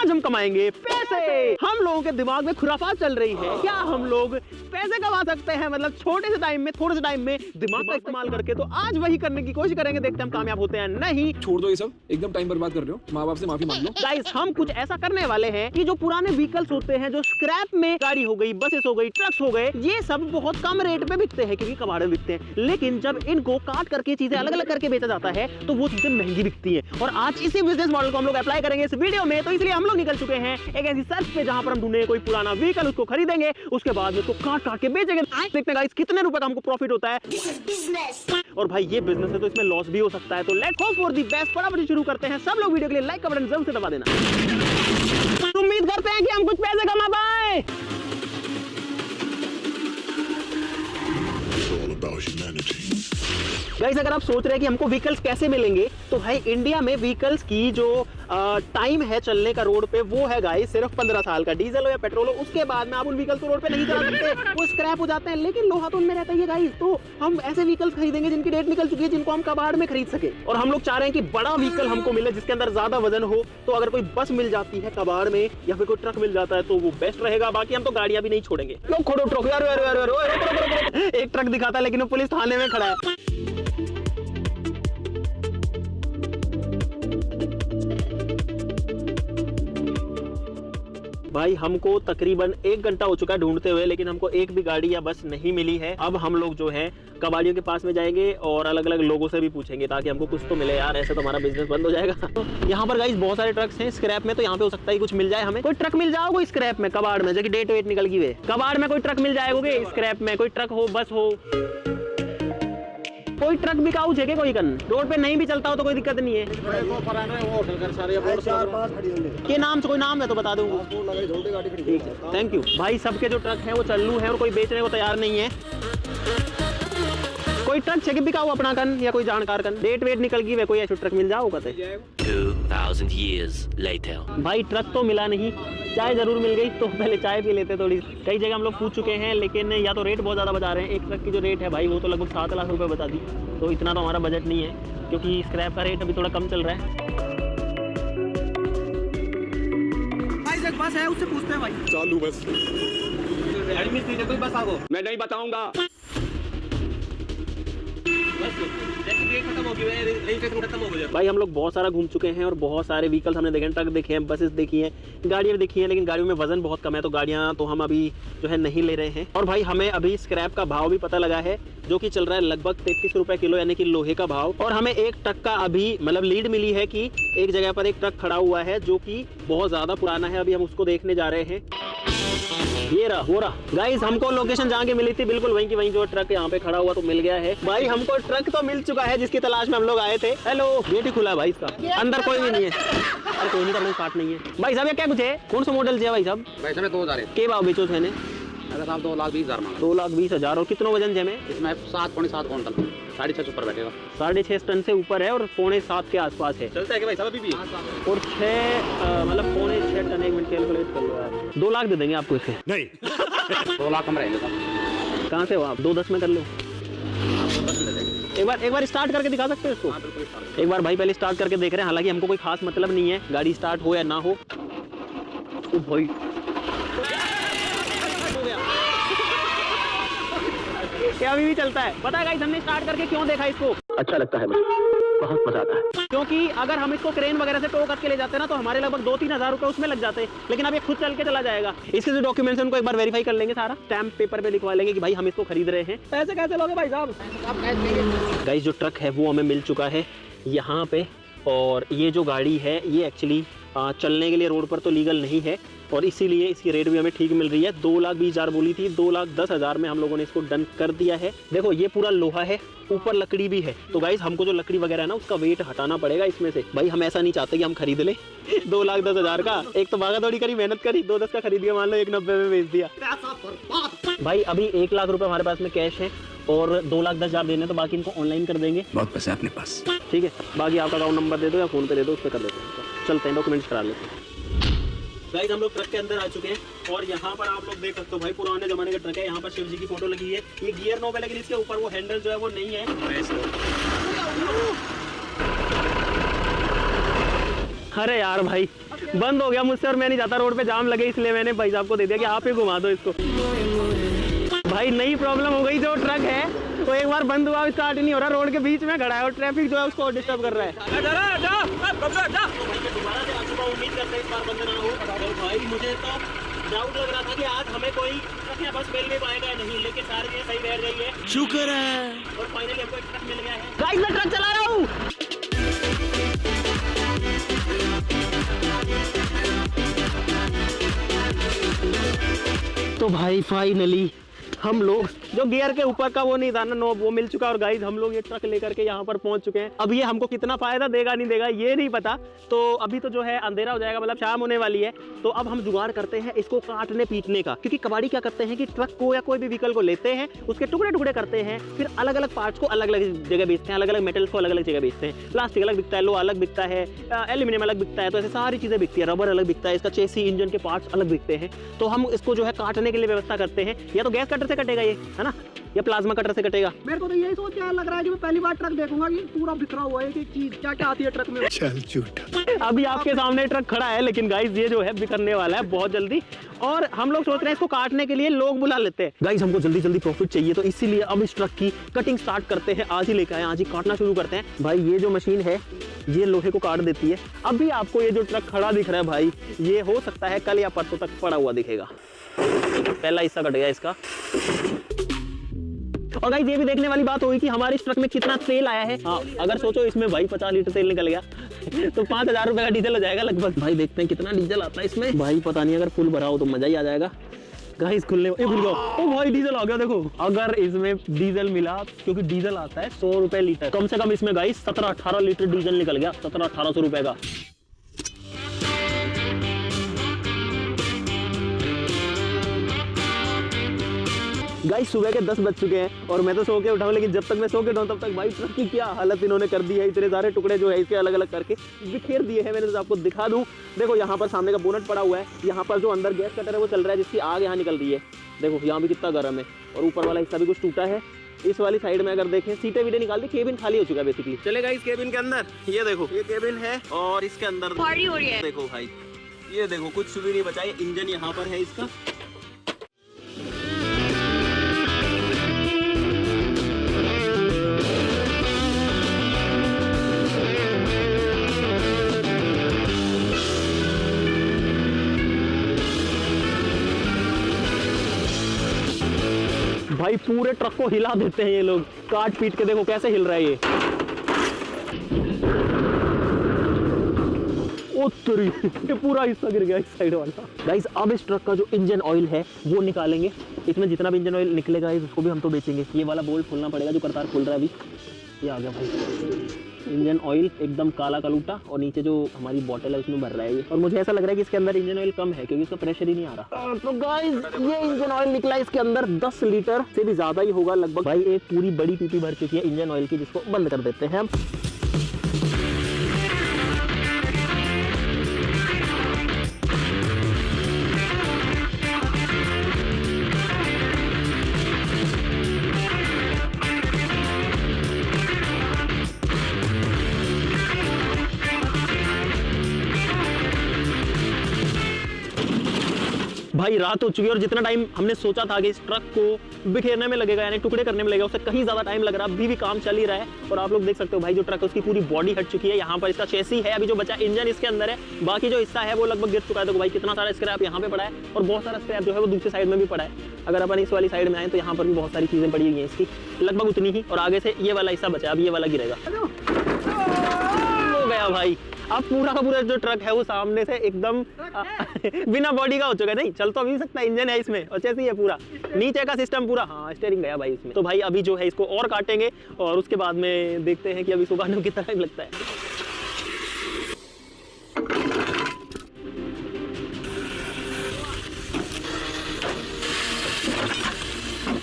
आज हम कमाएंगे पैसे। हम लोगों के दिमाग में खुराफात चल रही है, क्या हम लोग पैसे कमा सकते हैं, मतलब छोटे से टाइम में, थोड़े से टाइम में दिमाग का इस्तेमाल करके। तो आज वही करने की कोशिश करेंगे, देखते हैं हम कामयाब होते हैं नहीं। छोड़ दो ये सब, एकदम टाइम बर्बाद कर रहे हो। माँ बाप से माफी मांग लो। गाइस हम कुछ ऐसा करने वाले हैं कि जो पुराने व्हीकल्स होते हैं, जो स्क्रैप में गाड़ी हो गई, बसेस हो गई, ट्रक्स हो गए, ये सब बहुत कम रेट पे बिकते हैं क्योंकि कबाड़ में बिकते हैं। लेकिन जब इनको काट करके चीजें अलग अलग करके बेचा जाता है तो वो चीजें महंगी बिकती है। और आज इसी बिजनेस मॉडल को हम लोग अप्लाई करेंगे इस वीडियो में। तो इसलिए हम लोग निकल चुके हैं एक ऐसी सर्च पे जहां पर हम ढूंढेंगे कोई पुराना व्हीकल, उसको खरीदेंगे, उसके बाद उसको काट काट के बेचेंगे। देखते हैं गाइस कितने रुपए का हमको प्रॉफिट होता है। और भाई ये बिजनेस है तो इसमें लॉस भी हो सकता है। तो let's hope for the best. फटाफट शुरू करते हैं। सब लोग वीडियो के लिए लाइक का बटन जरूर से दबा देना। उम्मीद करते हैं कि हम कुछ पैसे कमा पाए। गाइस अगर आप सोच रहे हैं कि हमको व्हीकल्स कैसे मिलेंगे, तो भाई इंडिया में व्हीकल्स की जो टाइम है चलने का रोड पे वो है गाइस सिर्फ 15 साल का। डीजल हो या पेट्रोल हो, उसके बाद में आप उन व्हीकल्स को रोड पे नहीं चला सकते, वो स्क्रैप हो जाते हैं। लेकिन लोहा तो उनमें रहता ही है गाइस। तो हम ऐसे व्हीकल्स खरीदेंगे जिनकी डेट निकल चुकी है, जिनको हम कबाड़ में खरीद सके। और हम लोग चाह रहे हैं कि बड़ा व्हीकल हमको मिले जिसके अंदर ज्यादा वजन हो। तो अगर कोई बस मिल जाती है कबाड़ में या फिर कोई ट्रक मिल जाता है तो वो बेस्ट रहेगा। बाकी हम तो गाड़ियां भी नहीं छोड़ेंगे। लोग खोड़ो ट्रक, यार एक ट्रक दिखाता है लेकिन वो पुलिस थाने में खड़ा है। भाई हमको तकरीबन 1 घंटा हो चुका है ढूंढते हुए, लेकिन हमको एक भी गाड़ी या बस नहीं मिली है। अब हम लोग जो है कबाड़ियों के पास में जाएंगे और अलग अलग लोगों से भी पूछेंगे ताकि हमको कुछ तो मिले यार, ऐसे तो हमारा बिजनेस बंद हो जाएगा। यहाँ पर गाइस बहुत सारे ट्रक्स हैं स्क्रैप में, तो यहाँ पे हो सकता है कुछ मिल जाए हमें। कोई ट्रक मिल जाओगे स्क्रैप में, कबाड़ में, जो कि डेट वेट निकल गई है, कबाड़ में कोई ट्रक मिल जाएगा स्क्रैप में। कोई ट्रक हो, बस हो, कोई ट्रक भी काऊ है कोई कन रोड पे नहीं भी चलता हो तो कोई दिक्कत नहीं है। के नाम से कोई नाम है तो बता दूंगा। ठीक है, थैंक यू भाई। सबके जो ट्रक हैं वो चालू है और कोई बेचने को तैयार नहीं है। कोई ट्रक चेक भी काऊ अपना कन या कोई जानकार कन, डेट वेट निकल गई वे, कोई ऐसा ट्रक मिल जाओगा। 2000 years later भाई ट्रक तो मिला नहीं, चाय जरूर मिल गई। तो पहले चाय पी लेते थोड़ी। कई जगह हम लोग पूछ चुके हैं लेकिन या तो रेट बहुत ज़्यादा बता रहे हैं। एक ट्रक की जो रेट है भाई वो तो लगभग 7 लाख रुपए बता दी। तो इतना तो हमारा बजट नहीं है क्योंकि स्क्रैप का रेट अभी थोड़ा कम चल रहा है। भाई एक बस है, उससे पूछते हैं भाई। चालू बस कोई बस आओ, मैं नहीं बताऊंगा। भाई हम लोग बहुत सारा घूम चुके हैं और बहुत सारे व्हीकल्स हमने देखे हैं, ट्रक देखे हैं, बसेस देखी हैं, गाड़ियां भी देखी हैं, लेकिन गाड़ियों में वजन बहुत कम है तो गाड़ियां तो हम अभी जो है नहीं ले रहे हैं। और भाई हमें अभी स्क्रैप का भाव भी पता लगा है जो कि चल रहा है लगभग 33 रुपए किलो, यानी कि लोहे का भाव। और हमें एक ट्रक का अभी मतलब लीड मिली है कि एक जगह पर एक ट्रक खड़ा हुआ है जो कि बहुत ज्यादा पुराना है। अभी हम उसको देखने जा रहे हैं। ये रहा, हो रहा गाइस, हमको लोकेशन जहाँ की मिली थी बिल्कुल वहीं की वहीं जो ट्रक यहाँ पे खड़ा हुआ तो मिल गया है। भाई हमको ट्रक तो मिल चुका है जिसकी तलाश में हम लोग आए थे। हेलो, गेट ही खुला है भाई इसका, अंदर कोई भी नहीं है। अरे कोई नहीं, तो पार्ट नहीं है भाई साहब। ये क्या कुछ है, कौन सा मॉडल है भाई साहब? भाई साहब 2000 के भाव बेचो थे? अगर साहब 2,20,000 मांगा। 2,20,000। और कितना वजन है में? इसमें 7.7 क्विंटल, 6.5 ऊपर बैठेगा। 6.5 टन से ऊपर है और 6.25 के आसपास है। चलता है कि भाई साहब अभी भी? और 6 मतलब 6.25 टन, 1 मिनट कैलकुलेट कर लो यार। 2 लाख दे देंगे आपको इसे। नहीं 2 लाख कम रहेंगे साहब। कहाँ से हो आप? 2.10 में कर लो। एक बार स्टार्ट करके दिखा सकते हो इसको? हाँ बिल्कुल स्टार्ट। एक बार भाई पहले स्टार्ट करके देख रहे हैं। हालांकि हमको कोई खास मतलब नहीं है गाड़ी स्टार्ट हो या ना हो। ओ भाई क्या अभी भी चलता है? पता है गाइस हमने स्टार्ट करके क्यों देखा इसको? अच्छा लगता है मुझे, बहुत मजा आता है। क्योंकि अगर हम इसको क्रेन वगैरह से टो करके ले जाते हैं ना तो हमारे लगभग 2-3 हज़ार रुपए उसमें लग जाते हैं। लेकिन अब ये खुद चल के चला जाएगा। इसके जो डॉक्यूमेंट्स उनको एक बार वेरीफाई कर लेंगे, सारा स्टैम्प पेपर पे लिखवा लेंगे कि भाई हम इसको खरीद रहे हैं। पैसे कैसे लोगे भाई साहब? गाइस जो ट्रक है वो हमें मिल चुका है यहाँ पे। और ये जो गाड़ी है ये एक्चुअली चलने के लिए रोड पर तो लीगल नहीं है और इसीलिए इसकी रेट भी हमें ठीक मिल रही है। 2,20,000 बोली थी, 2,10,000 में हम लोगों ने इसको डन कर दिया है। देखो ये पूरा लोहा है, ऊपर लकड़ी भी है। तो गाइस हमको जो लकड़ी वगैरह है ना उसका वेट हटाना पड़ेगा इसमें से। भाई हम ऐसा नहीं चाहते कि हम खरीद ले 2,10,000 का। एक तो भागा दौड़ी करी, मेहनत करी, 2,10 का खरीद दिया, मान लो 1,90 में बेच दिया। भाई अभी 1 लाख रुपए हमारे पास में कैश है और 2,10,000 देने, तो बाकी इनको ऑनलाइन कर देंगे। बहुत पैसा है अपने पास। ठीक है, बाकी आपका अकाउंट नंबर दे दो या फोन पे दे दो, उस पर कर देते हैं। चलते हैं, डॉक्यूमेंट्स करा लेते हैं। गाइस हम लोग ट्रक के अंदर आ चुके हैं और यहाँ पर आप लोग देख सकते हो भाई पुराने जमाने का ट्रक है। यहाँ पर शिव जी की फोटो लगी है। ये गियर नॉब है लेकिन इसके ऊपर वो हैंडल जो है वो नहीं है। अरे यार भाई बंद हो गया मुझसे और मैं नहीं जाता, रोड पे जाम लगे इसलिए मैंने भाई साहब को दे दिया कि आप ही घुमा दो इसको। भाई नई प्रॉब्लम हो गई, जो ट्रक है वो एक बार बंद हुआ स्टार्ट ही नहीं हो रहा, रोड के बीच में खड़ा है और ट्रैफिक जो है उसको डिस्टर्ब कर रहा है। उम्मीद करते हैं इस बार बंद ना हो। भाई मुझे तो डाउट लग रहा था कि आज हमें कोई ट्रक या बस मिल भी पाएगा या नहीं, लेकिन सारी चीजें सही बैठ गई है, शुक्र है। और फाइनली हमको एक ट्रक मिल गया है। गाइस मैं ट्रक चला रहा हूँ। तो भाई फाइनली हम लोग जो गियर के ऊपर का वो नहीं था ना नॉब, वो मिल चुका है। और गाइस हम लोग ये ट्रक लेकर के यहाँ पर पहुंच चुके हैं। अब ये हमको कितना फायदा देगा नहीं देगा ये नहीं पता। तो अभी तो जो है अंधेरा हो जाएगा, मतलब शाम होने वाली है। तो अब हम जुगाड़ करते हैं इसको काटने पीटने का, क्योंकि कबाड़ी क्या करते हैं कि ट्रक को या कोई भी व्हीकल को लेते हैं, उसके टुकड़े टुकड़े करते हैं, फिर अलग अलग पार्ट्स को अलग अलग जगह बेचते हैं, अलग अलग मेटल्स को अलग अलग जगह बेचते हैं। प्लास्टिक अलग बिकता है, लोहा अलग बिकता है, एल्यूमिनियम अलग बिकता है, तो ऐसे सारी चीजें बिकती है। रबर अलग बिकता है, इसका चेसी इंजन के पार्ट्स अलग बिकते हैं। तो हम इसको जो है काटने के लिए व्यवस्था करते हैं। या तो गैस कटर से कटेगा ये, है ना, या प्लाज्मा कटर से कटेगा। मेरे को तो यही सोच के लग रहा है कि मैं पहली बार ट्रक देखूंगा कि पूरा बिखरा हुआ है, एक चीज क्या क्या आती है ट्रक में। चल झूठा। अभी आपके सामने ट्रक खड़ा है, लेकिन गाइस ये जो है बिखरने वाला है बहुत जल्दी। और हम लोग सोच रहे हैं इसको काटने के लिए लोग बुला लेते हैं। गाइस हमको जल्दी जल्दी प्रॉफिट चाहिए, तो इसीलिए अब इस ट्रक की कटिंग स्टार्ट करते हैं। आज ही लेकर आए, आज ही काटना शुरू करते हैं। भाई ये जो मशीन है ये लोहे को काट देती है। अभी आपको ये जो ट्रक खड़ा दिख रहा है भाई, ये हो सकता है कल या परसों तक पड़ा हुआ दिखेगा। पहला हिस्सा कट गया इसका। और गाइस ये भी देखने वाली बात होगी कि हमारे इस ट्रक में कितना तेल आया है। हाँ, अगर सोचो इसमें भाई 50 लीटर तेल निकल गया तो 5000 रुपए का डीजल हो जाएगा लगभग। भाई देखते हैं कितना डीजल आता है इसमें। भाई पता नहीं, अगर फुल भरा हो तो मजा ही आ जाएगा। गाइस खुलने खुल गया। ओ भाई डीजल आ गया देखो। अगर इसमें डीजल मिला, क्योंकि डीजल आता है 100 रुपए लीटर, कम से कम इसमें गाइस 17-18 लीटर डीजल निकल गया, 1700-1800 रुपए का। गाइस सुबह के 10 बज चुके हैं और मैं तो सो के उठा हूं, लेकिन जब तक मैं सो के उठाऊं तब तक भाई ट्रक की क्या हालत इन्होंने कर दी है। इतने सारे टुकड़े जो है इसके अलग अलग करके बिखेर दिए हैं। मैंने तो आपको दिखा दूं, देखो यहाँ पर सामने का बोनट पड़ा हुआ है, यहाँ पर जो अंदर गैस कटर है वो चल रहा है, जिसकी आग यहाँ निकल रही है। देखो यहाँ भी कितना गर्म है, और ऊपर वाला हिस्सा भी कुछ टूटा है। इस वाली साइड में अगर देखें, सीटें वीटें निकाल दी, केबिन खाली हो चुका है बेसिकली। चलेगा इस केबिन के अंदर, ये देखो ये केबिन है और इसके अंदर पार्टी हो रही है। देखो भाई ये देखो कुछ भी नहीं बचा है। इंजन यहाँ पर है इसका। भाई पूरे ट्रक को हिला देते हैं ये लोग, काट पीट के। देखो कैसे हिल रहा है ये। ये पूरा हिस्सा गिर गया इस साइड वाला। गाइस अब इस ट्रक का जो इंजन ऑयल है वो निकालेंगे। इसमें जितना भी इंजन ऑयल निकलेगा उसको भी हम तो बेचेंगे। ये वाला बोल्ट खोलना पड़ेगा जो करतार खोल रहा है अभी। ये आ गया भाई इंजन ऑयल, एकदम काला कलूटा, और नीचे जो हमारी बोतल है उसमें भर रहा है ये। और मुझे ऐसा लग रहा है कि इसके अंदर इंजन ऑयल कम है, क्योंकि इसका प्रेशर ही नहीं आ रहा। तो गाइस ये इंजन ऑयल निकला, इसके अंदर 10 लीटर से भी ज्यादा ही होगा लगभग। भाई एक पूरी बड़ी पीपी भर चुकी है इंजन ऑयल की, जिसको बंद कर देते हैं हम। भाई रात हो चुकी है और जितना टाइम हमने सोचा था कि इस ट्रक को बिखेरने में लगेगा, यानी टुकड़े करने में लगेगा, उससे कहीं ज्यादा टाइम लग रहा है। अभी भी काम चल ही रहा है। और आप लोग देख सकते हो भाई जो ट्रक है उसकी पूरी बॉडी हट चुकी है। यहाँ पर इसका चेसी है, अभी जो बचा इंजन इसके अंदर है, बाकी जो हिस्सा है वो लगभग गिर चुका है। देखो भाई कितना सारा स्क्रैप यहाँ पे पड़ा है, और बहुत सारा स्क्रैप जो है वो दूसरी साइड में भी पड़ा है। अगर अपन इस वाली साइड में आए तो यहाँ पर भी बहुत सारी चीजें पड़ी हुई हैं इसकी, लगभग उतनी ही। और आगे से ये वाला हिस्सा बचा, अब ये वाला गिरेगा। हो गया भाई। अब पूरा का पूरा जो ट्रक है वो सामने से एकदम बिना बॉडी का हो चुका है। नहीं चल तो अभी सकता है, इंजन है इसमें और चेसी है पूरा, नीचे का सिस्टम पूरा। हाँ स्टीयरिंग गया भाई इसमें। तो भाई अभी जो है इसको और काटेंगे और उसके बाद में देखते हैं कि अभी इसको काटने में कितना टाइम लगता है।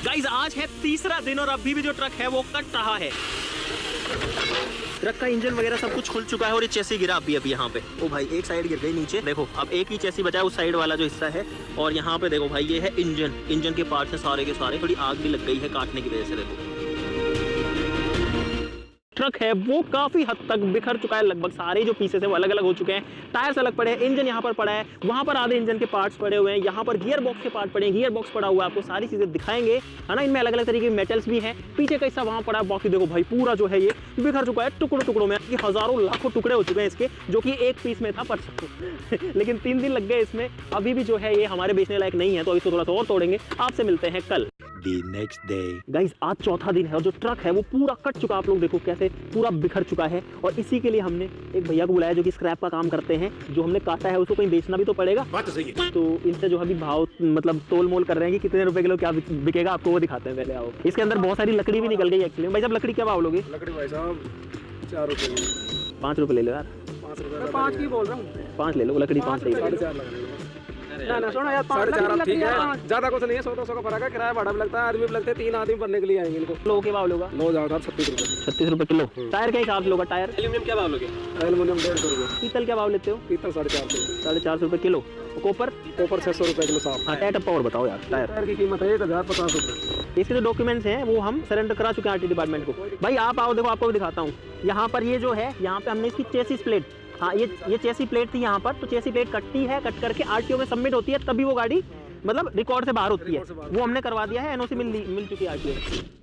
गाइस आज है तीसरा दिन और अभी भी जो ट्रक है वो कट रहा है। ट्रक का इंजन वगैरह सब कुछ खुल चुका है और ये चेसी गिरा अभी यहाँ पे। ओ भाई एक साइड गिर गई नीचे। देखो अब एक ही चेसी बचा है, उस साइड वाला जो हिस्सा है। और यहाँ पे देखो भाई ये है इंजन, इंजन के पार्ट्स हैं सारे के सारे। थोड़ी आग भी लग गई है काटने की वजह से। देखो ट्रक है वो काफी हद तक बिखर चुका है। लगभग सारे जो पीसेस है वो अलग अलग हो चुके हैं, टायर्स अलग पड़े हैं, इंजन यहाँ पर पड़ा है, वहां पर आधे इंजन के पार्ट्स पड़े हुए हैं, यहाँ पर गियर बॉक्स के पार्ट पड़े हैं, गियर बॉक्स पड़ा हुआ है, आपको सारी चीजें दिखाएंगे, है ना। इनमें अलग अलग तरीके के मेटल्स भी हैं, पीछे का हिस्सा वहां पड़ा है। बाकी देखो भाई पूरा जो है ये बिखर चुका है टुकड़ों टुकड़ों में, कि हजारों लाखों टुकड़े हो चुके हैं इसके, जो कि एक पीस में था परसों लेकिन 3 दिन लग गए इसमें, अभी भी जो है ये हमारे बेचने लायक नहीं है, तो इसको थोड़ा सा और तोड़ेंगे। आपसे मिलते हैं कल। The next day. गाइस आज चौथा दिन है और जो ट्रक है वो पूरा कट चुका, आप लोग देखो कैसे पूरा बिखर चुका है। और इसी के लिए हमने एक भैया को बुलाया जो कि स्क्रैप का काम करते हैं। जो हमने काटा है उसको कहीं बेचना भी तो पड़ेगा, बात तो सही है। तो इनसे जो अभी भाव मतलब तोल मोल कर रहे हैं कि कितने रुपए किलो क्या बिकेगा, आपको वो दिखाते हैं। पहले आओ, इसके अंदर बहुत सारी लकड़ी भी निकल गई एक्चुअली। भाई साहब लकड़ी क्या भाव लोगे? लकड़ी भाई साहब 4 रुपए 5 रुपए ले लो यार। 5 रुपए मैं 5 की बोल रहा हूँ। 5 ले लो, लकड़ी 5 सही है। 4.5 लग रहे हैं। ना सुनो यार, 4.5 ठीक है, 5 ज्यादा कुछ नहीं है, 100-200 का फर्क है। किराया भाड़ा भी लगता है, आदमी भी लगते हैं, 3 आदमी भरने के लिए आएंगे इनको। लो के भाव लोगा? 36 रुपए। 36 रुपए किलो। टायर के हिसाब से लोगा? टायर एल्यूमिनियम क्या भाव लोगे? एल्यूमिनियम 150 रुपए। पीतल क्या भाव लेते हो? पीतल 450। 450 रुपए किलो। कॉपर? कॉपर 600 रुपए किलो साफ। हाँ, टायर टप्पा और बताओ यार। टायर की कीमत है 1050 रुपए। इसके जो डॉक्यूमेंट्स हैं वो हम सरेंडर करा चुके हैं आरटी डिपार्टमेंट को। भाई आप आओ, देखो आपको भी दिखाता हूँ। यहाँ पर ये जो है, यहाँ पे हमने इसकी चेसिस प्लेट, हाँ ये चेसी प्लेट थी यहाँ पर, तो चेसी प्लेट कटती है, कट करके आरटीओ में सबमिट होती है, तभी वो गाड़ी मतलब रिकॉर्ड से बाहर होती है। वो हमने करवा दिया है, एनओसी मिल चुकी है आरटीओ में।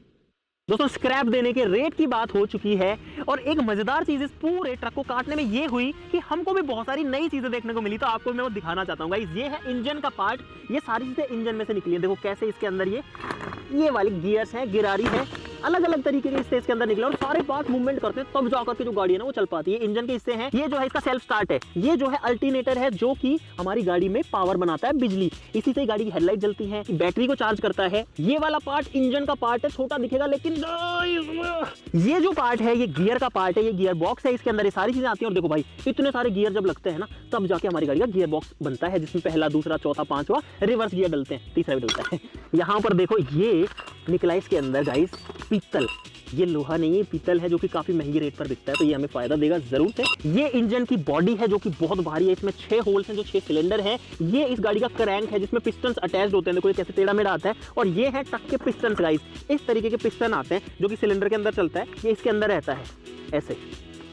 दोस्तों स्क्रैप देने के रेट की बात हो चुकी है और एक मजेदार चीज इस पूरे ट्रक को काटने में ये हुई कि हमको भी बहुत सारी नई चीजें देखने को मिली, तो आपको मैं वो दिखाना चाहता हूँ गाइस। ये है इंजन का पार्ट, ये सारी चीजें इंजन में से निकली है। देखो कैसे इसके अंदर ये वाली गियर्स है, गिरारी है, अलग अलग तरीके के हिस्से इसके अंदर निकले और सारे पार्ट मूवमेंट करते हैं, तब जाकर के जो गाड़ी है ना वो चल पाती है। इंजन के हिस्से हैं, ये जो है इसका सेल्फ स्टार्ट है, ये जो है अल्टरनेटर है जो कि हमारी गाड़ी में पावर बनाता है, बिजली, इसी से गाड़ी की हेडलाइट जलती है, बैटरी को चार्ज करता है। ये वाला पार्ट इंजन का पार्ट है, छोटा दिखेगा लेकिन ये जो पार्ट है ये गियर का पार्ट है, ये गियर बॉक्स है, इसके अंदर ये सारी चीजें आती हैं। और देखो भाई इतने सारे गियर जब लगते हैं ना तब जाके हमारी गाड़ी का गियर बॉक्स बनता है, जिसमें पहला, दूसरा, चौथा, पांचवा रिवर्स गियर डलते हैं, तीसरा भी डलता है। यहाँ पर देखो ये निकला इसके अंदर गाइस पीतल, ये लोहा नहीं है, पीतल है, जो कि काफी महंगी रेट पर बिकता है, तो ये हमें फायदा देगा जरूर से। ये इंजन की बॉडी है जो कि बहुत भारी है, इसमें 6 होल्स हैं जो 6 सिलेंडर है। ये इस गाड़ी का क्रैंक है जिसमें पिस्टन्स अटैच्ड होते हैं, देखो ये कैसे टेढ़ा मेढ़ा आता है। और ये है ट्रक के पिस्टन्स गाइस, इस तरीके के पिस्टन आते हैं जो कि सिलेंडर के अंदर चलता है, ये इसके अंदर रहता है ऐसे,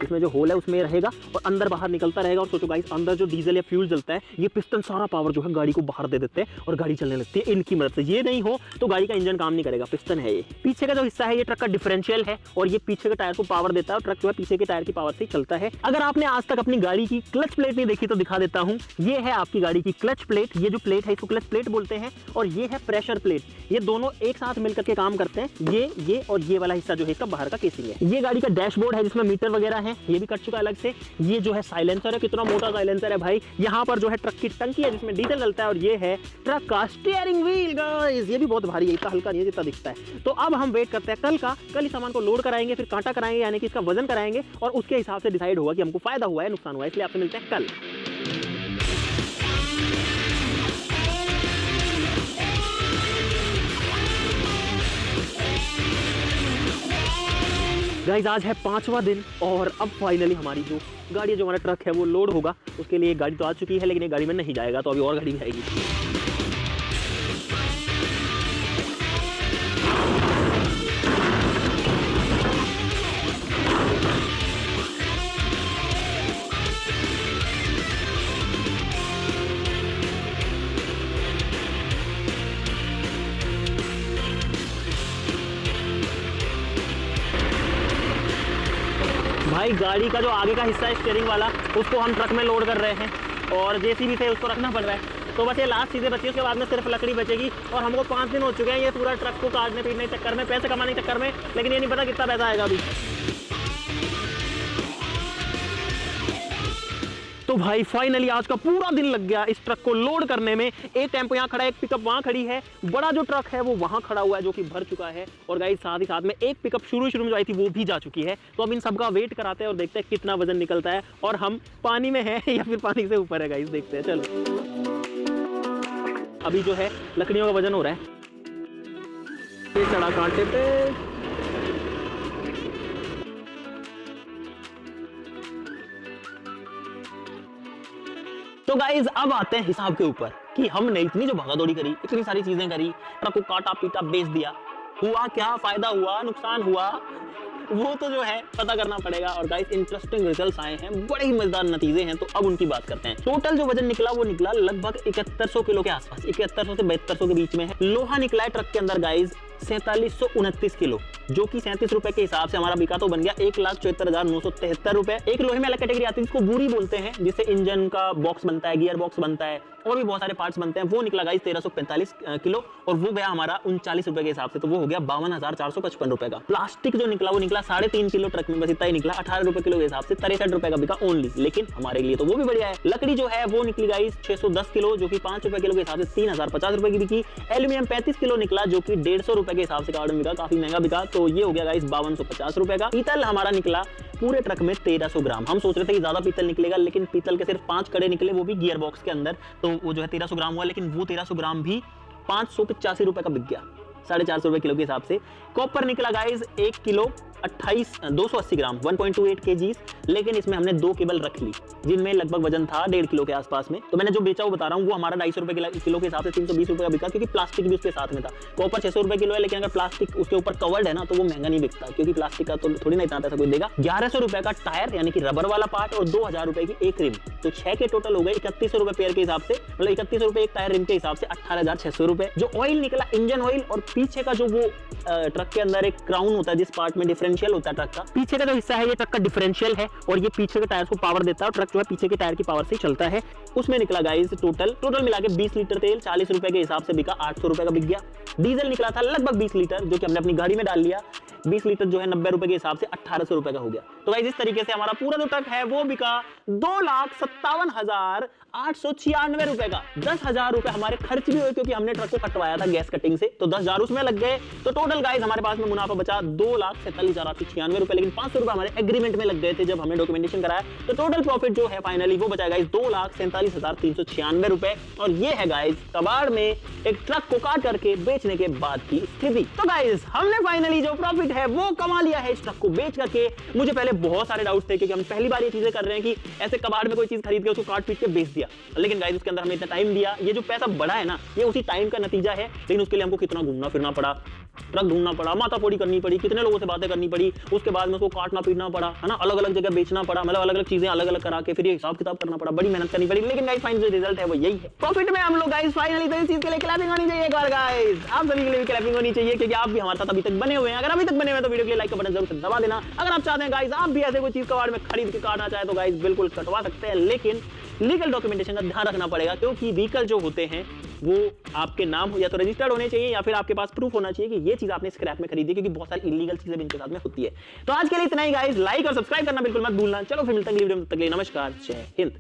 इसमें जो होल है उसमें रहेगा और अंदर बाहर निकलता रहेगा। और सोचो गाइस अंदर जो डीजल या फ्यूल जलता है, ये पिस्टन सारा पावर जो है गाड़ी को बाहर दे देते हैं और गाड़ी चलने लगती है इनकी मदद से। ये नहीं हो तो गाड़ी का इंजन काम नहीं करेगा, पिस्टन है ये। पीछे का जो हिस्सा है ये ट्रक का डिफरेंशियल है और ये पीछे के टायर को पावर देता है और ट्रक जो है पीछे के टायर की पावर से चलता है। अगर आपने आज तक अपनी गाड़ी की क्लच प्लेट नहीं देखी तो दिखा देता हूँ। ये है आपकी गाड़ी की क्लच प्लेट, ये जो प्लेट है इसको क्लच प्लेट बोलते हैं, और ये है प्रेशर प्लेट। ये दोनों एक साथ मिलकर के काम करते हैं। ये और ये वाला हिस्सा जो है इसका बाहर का केसिंग है। ये गाड़ी का डैशबोर्ड है जिसमें मीटर वगैरह है, ये भी कट चुका है अलग से। ये जो है साइलेंसर है, कितना मोटा साइलेंसर है भाई। यहाँ पर जो है ट्रक की टंकी है जिसमें डीजल डलता है, और ये है ट्रक का स्टीयरिंग व्हील गाइस, ये भी बहुत भारी है, इतना हल्का नहीं है जितना दिखता है। तो अब हम वेट करते हैं कल का, कल इस सामान को लोड कराएंगे, फिर कांटा कराएंगे, यानी कि इसका वजन कराएंगे और उसके हिसाब से डिसाइड होगा कि हमको फायदा हुआ है नुकसान हुआ है। इसलिए आपसे मिलते हैं कल। गाइस आज है 5वां दिन और अब फाइनली हमारी जो गाड़ी, जो हमारा ट्रक है वो लोड होगा। उसके लिए एक गाड़ी तो आ चुकी है, लेकिन एक गाड़ी में नहीं जाएगा, तो अभी और गाड़ी भी आएगी। भाई गाड़ी का जो आगे का हिस्सा है स्टीयरिंग वाला, उसको हम ट्रक में लोड कर रहे हैं और जेसीबी से उसको रखना पड़ रहा है। तो बस ये लास्ट चीज़ें बची, उसके बाद में सिर्फ लकड़ी बचेगी। और हमको 5 दिन हो चुके हैं ये पूरा ट्रक को काटने पीटने के चक्कर में, पैसे कमाने के चक्कर में, लेकिन ये नहीं पता कितना पैसा आएगा अभी। तो भाई फाइनली आज का पूरा दिन लग गया इस ट्रक को लोड करने में। एक टेम्पो यहाँ खड़ा है, एक पिकअप वहाँ खड़ी है, बड़ा जो ट्रक है वो वहाँ खड़ा हुआ है जो कि भर चुका है। और गाइस साथ ही साथ में एक पिकअप शुरू में जो आई थी वो भी जा चुकी है। तो अब इन सब का वेट कराते हैं और देखते हैं कितना वजन निकलता है, और हम पानी में हैं या फिर पानी से ऊपर है गाइस, देखते हैं। चलो अभी जो है लकड़ियों का वजन हो रहा है, ये चढ़ा कांटे पे। तो गाइज अब आते हैं हिसाब के ऊपर कि हमने इतनी जो भागादौड़ी करी, इतनी सारी चीजें करी, ट्रक को काटा पीटा बेच दिया, हुआ क्या, फायदा हुआ, नुकसान हुआ, वो तो जो है पता करना पड़ेगा। और गाइस इंटरेस्टिंग रिजल्ट्स आए हैं, बड़े ही मजेदार नतीजे हैं, तो अब उनकी बात करते हैं। टोटल जो वजन निकला वो निकला लगभग 7100 किलो के आसपास, 7100 से 7200 के बीच में है। लोहा निकला है ट्रक के अंदर गाइस 4729 किलो, जो कि 37 रुपए के हिसाब से हमारा बिका तो बन गया 1,74,973 रुपए। एक लोहे में अलग कैटेगरी आती है जिसको बुरी बोलते हैं, जिससे इंजन का बॉक्स बनता है, गियर बॉक्स बनता है और भी बहुत सारे पार्ट्स बनते हैं, वो निकला गाइस 1345 किलो और वो गया हमारा 39 रुपए के हिसाब से, तो वो हो गया 52,455 रुपए का। प्लास्टिक जो निकला वो निकला 3.5 किलो ट्रक में, बस इतना ही निकला 18 रुपए किलो के हिसाब से, 63 रुपए का बिका ओनली, लेकिन हमारे लिए तो वो भी बढ़िया है। लकड़ी जो है वो निकली गाइस 610 किलो, जो कि 5 रुपए किलो के हिसाब से 3050 रुपए की बिकी। एल्यूमिनियम 35 किलो निकला, जो कि 150 रुपए के हिसाब से कार्ड में बिका, काफी महंगा बिका, तो ये हो गया गाइस 5250 रुपए का। पीतल हमारा निकला पूरे ट्रक में 1300 ग्राम। हम सोच रहे थे कि ज्यादा पीतल निकलेगा, लेकिन पीतल के सिर्फ 5 कड़े निकले, वो भी गियर बॉक्स के अंदर, तो वो जो है 1300 ग्राम हुआ, लेकिन वो 1300 ग्राम भी 585 रुपए का बिक गया, 450 रुपए किलो के हिसाब से। कॉपर निकला गाइस 1 किलो 280 ग्राम 1.28 kg, लेकिन इसमें हमने 2 केबल रख ली जिनमें लगभग वजन था 1.5 किलो के आसपास में। तो मैंने जो बेचा वो बता रहा हूँ, वो हमारा 250 रुपए किलो के हिसाब से 320 रुपए का बिका, क्योंकि प्लास्टिक भी उसके साथ में था। कॉपर 600 रुपए किलो है, लेकिन अगर प्लास्टिक उसके ऊपर कवर्ड है ना तो वो महंगा नहीं बिकता, क्योंकि प्लास्टिक का तो थोड़ी ना इतना पैसा कोई देगा। 1100 रुपए का टायर यानी कि रबर वाला पार्ट और 2000 रुपए की एक रिम, तो 6 के टोटल हो गए 3100 रुपए पेयर के हिसाब से, मतलब 3100 रुपए एक टायर रिम के हिसाब से 18,600 रुपए। जो ऑयल निकला इंजन ऑयल, और पीछे का जो वो ट्रक के अंदर एक क्राउन होता है जिस पार्ट में डिफरेंशियल होता है ट्रक का, पीछे का जो हिस्सा है ये ट्रक का डिफरेंशियल है और ये पीछे के टायर को पावर देता है और ट्रक जो है पीछे के टायर की पावर से चलता है। उसमें निकला गाइस टोटल मिला के 20 लीटर तेल 40 रुपए के हिसाब से बिका, 800 रुपए का बिक गया। डीजल निकला था लगभग 20 लीटर, जो कि हमने अपनी गाड़ी में डाल लिया, 20 लीटर जो है 90 रुपए के हिसाब से 1800 रुपए का हो गया। तो गाइस इस तरीके से हमारा पूरा जो ट्रक है वो बिका 2,57,896 रुपए का। 10,000 रुपए हमारे खर्च भी हुए, क्योंकि हमने ट्रक को कटवाया था गैस कटिंग से, तो 10,000 उसमें लग गए। तो टोटल गाइस हमारे पास में मुनाफा बचा 2,47,896 रुपए, लेकिन 500 रुपए हमारे एग्रीमेंट में लग गए थे जब हमने डॉक्यूमेंटेशन कराया। तो टोटल प्रॉफिट जो है फाइनली वो बचा गाइस 2,47,396 रुपए। और ये है गाइस कबाड़ में एक ट्रक को काट करके बेचने के बाद की स्थिति। तो गाइस हमने फाइनली जो प्रॉफिट है वो कमा लिया है इस ट्रक को बेच करके। मुझे पहले बहुत सारे डाउट्स थे, क्योंकि हम पहली बार ये चीजें कर रहे हैं कि ऐसे कबाड़ में कोई चीज खरीद के उसको काट पीट के बेच दिया, लेकिन गाइस उसके अंदर हमने इतना टाइम दिया, ये जो पैसा बढ़ा है ना ये उसी टाइम का नतीजा है। लेकिन उसके लिए हमको कितना घूमना फिरना पड़ा, ट्रक ढूंढना पड़ा, माथाफोड़ी करनी पड़ी, कितने लोगों से बातें करनी पड़ी, उसके बाद में उसको काटना पीटना पड़ा, है ना, अलग अलग जगह बेचना पड़ा, मतलब अलग अलग चीजें अलग अलग करा के फिर ये हिसाब किताब करना पड़ा, बड़ी मेहनत करनी पड़ी। लेकिन गाइस फाइनल जो रिजल्ट है वो यही है, प्रॉफिट में हम लोग गाइस फाइनली। तो इस चीज के लिए क्लैपिंग होनी चाहिए एक बार गाइस, आप सभी के लिए क्लैपिंग होनी चाहिए, क्योंकि आप भी हमारे साथ अभी तक बने हुए हैं। अगर अभी तक बने हुए तो वीडियो के लिए लाइक का बटन जरूर से दबा देना। अगर आप चाहते हैं गाइस आप भी ऐसे कोई चीज कबाड़ में खरीद के काटना चाहे तो गाइस बिल्कुल कटवा सकते हैं, लेकिन लीगल डॉक्यूमेंटेशन का ध्यान रखना पड़ेगा, क्योंकि व्हीकल जो होते हैं वो आपके नाम या तो रजिस्टर्ड होने चाहिए या फिर आपके पास प्रूफ होना चाहिए कि ये चीज आपने स्क्रैप में खरीदी, क्योंकि बहुत सारी इलीगल चीजें भी इनके साथ में होती है। तो आज के लिए इतना ही गाइस, लाइक और सब्सक्राइब करना बिल्कुल मत भूलना। चलो फिर मिलते हैं अगली वीडियो में, तब तक के लिए नमस्कार, जय हिंद।